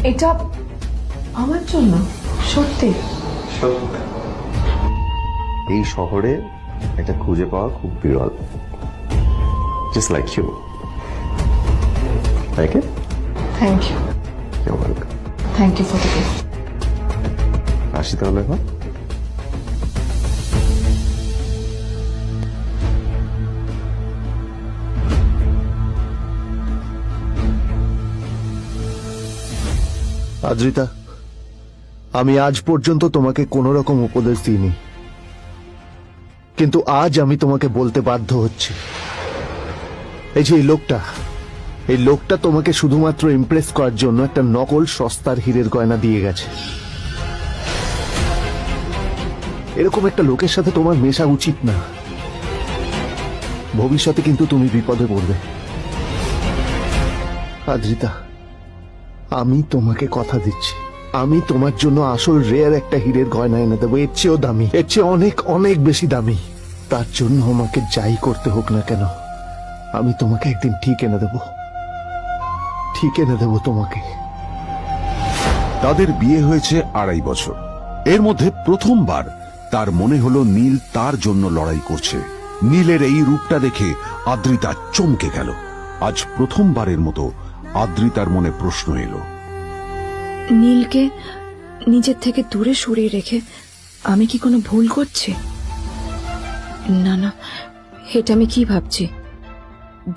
এটা আমার জন্য সত্যি? এই শহরে এটা খুঁজে পাওয়া খুব বিরল, just like you. Like it? Thank you. You welcome. Thank you for the gift. আসি তাহলে এখন। আদ্রিতা, আমি আজ পর্যন্ত তোমাকে কোন রকম উপদেশ দিইনি, কিন্তু আজ আমি তোমাকে বলতে বাধ্য হচ্ছি। এই যে এই লোকটা তোমাকে শুধুমাত্র ইমপ্রেস করার জন্য একটা নকল সস্তার হীরের গয়না দিয়ে গেছে। এরকম একটা লোকের সাথে তোমার মেশা উচিত না। ভবিষ্যতে কিন্তু তুমি বিপদে পড়বে। আদ্রিতা, আমি তোমাকে কথা দিচ্ছি, আমি তোমার জন্য আসল রেয়ার একটা হীরের গয়না এনে দেবো, এর চেয়েও দামি, এর চেয়ে অনেক অনেক বেশি দামি। তার জন্য আমাকে যাই করতে হোক না কেন, আমি তোমাকে একদিন ঠিক এনে দেবো, ঠিক এনে দেবো তোমাকে। তাদের বিয়ে হয়েছে 2.5 বছর। এর মধ্যে প্রথমবার তার মনে হলো নীল তার জন্য লড়াই করছে। নীলের এই রূপটা দেখে আদ্রিতা চমকে গেল। আজ প্রথমবারের মতো আদ্রিতার মনে প্রশ্ন এলো, নীলকে নিজের থেকে দূরে সরিয়ে রেখে আমি কি কোনো ভুল করছি? না না, এটা আমি কি ভাবছি?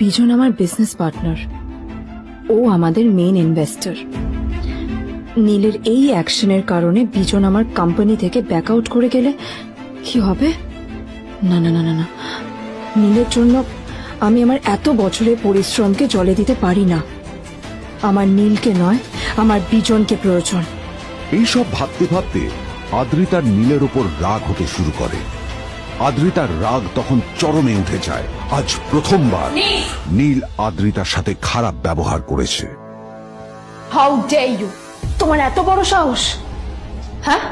বিজন আমার বিজনেস পার্টনার, ও আমাদের মেইন ইনভেস্টর। নীলের এই অ্যাকশনের কারণে বিজন আমার কোম্পানি থেকে ব্যাক আউট করে গেলে কি হবে? না না না না না, নীলের জন্য আমি আমার এত বছরের পরিশ্রমকে জলে দিতে পারি না। আমার নীলকে নয়, আমার বিজনকে প্রয়োজন। এইসব ভাবতে ভাবতে আদ্রিতার নীলের ওপর রাগ হতে শুরু করে। আদ্রিতার রাগ তখন চরমে উঠে যায়। আজ প্রথমবার নীল আদ্রিতার সাথে খারাপ ব্যবহার করেছে। How dare you! তোমার এত বড় সাহস! হ্যাঁ,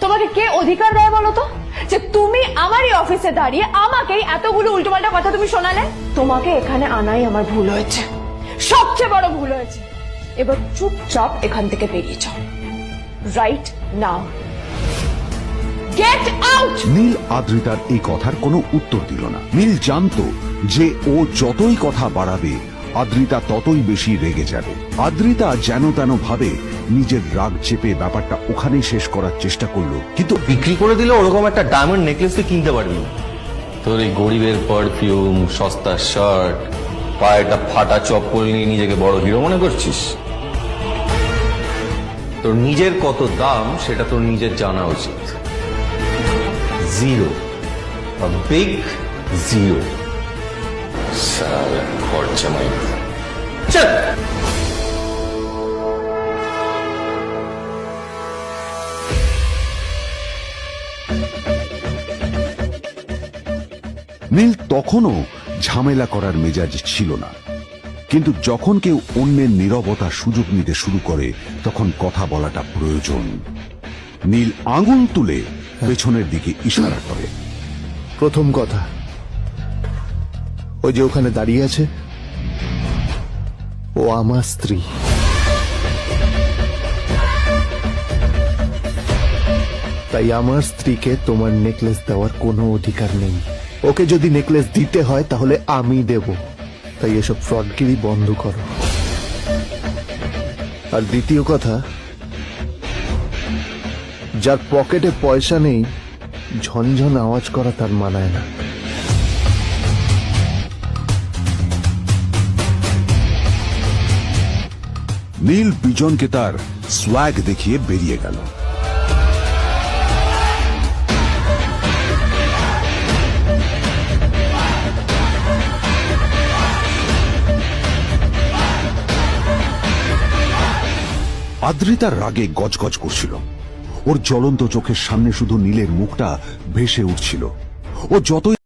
তোমাকে কে অধিকার দেয় বলো তো যে তুমি আমারই অফিসে দাঁড়িয়ে আমাকেই এতগুলো উল্টোপাল্টা কথা তুমি শোনালে? তোমাকে এখানে আনাই আমার ভুল হয়েছে, সবচেয়ে বড় ভুল হয়েছে। এবার চুপচাপ এখান থেকে বেরিয়ে যাও, right now. Get out! Neel আদ্রিতার এই কথার কোনো উত্তর দিল না। নীল জানতো যে ও যতই কথা বাড়াবে আদ্রিতা ততই বেশি রেগে যাবে। আদ্রিতা যেন তেন ভাবে নিজের রাগ চেপে ব্যাপারটা ওখানেই শেষ করার চেষ্টা করলো, কিন্তু বিক্রি করে দিলে ওরকম একটা ডায়মন্ড নেকলেস তুই কিনতে পারবি না। তোর এই গরিবের পারফিউম, সস্তা শার্ট, পায়ে একটা ফাটা চপ্পল নিয়ে নিজেকে বড় হিরো মনে করছিস? তোর নিজের কত দাম সেটা তোর নিজের জানা উচিত। Zero, big zero. সালা খরচা নাই। চল। নীল তখনও ঝামেলা করার মেজাজ ছিল না, কিন্তু যখন কেউ অন্যের নীরবতা সুযোগ নিতে শুরু করে তখন কথা বলাটা প্রয়োজন। নীল আঙুল তুলে পেছনের দিকে ইশারা করে। প্রথম কথা, ওই যে ওখানে দাঁড়িয়ে আছে, ও আমার স্ত্রী। তাই আমার স্ত্রীকে তোমার নেকলেস দেওয়ার কোনো অধিকার নেই। ওকে যদি নেকলেস দিতে হয় তাহলে আমি দেব। তাই এসব ফ্রডগিরি বন্ধ করো। আর দ্বিতীয় কথা, যার পকেটে পয়সা নেই ঝনঝন আওয়াজ করা তার মানায় না। নীল বিজনকে তার সোয়াগ দেখিয়ে বেরিয়ে গেল। আদ্রিতার রাগে গজগজ করছিল। ওর জ্বলন্ত চোখের সামনে শুধু নীলের মুখটা ভেসে উঠছিল। ও যতই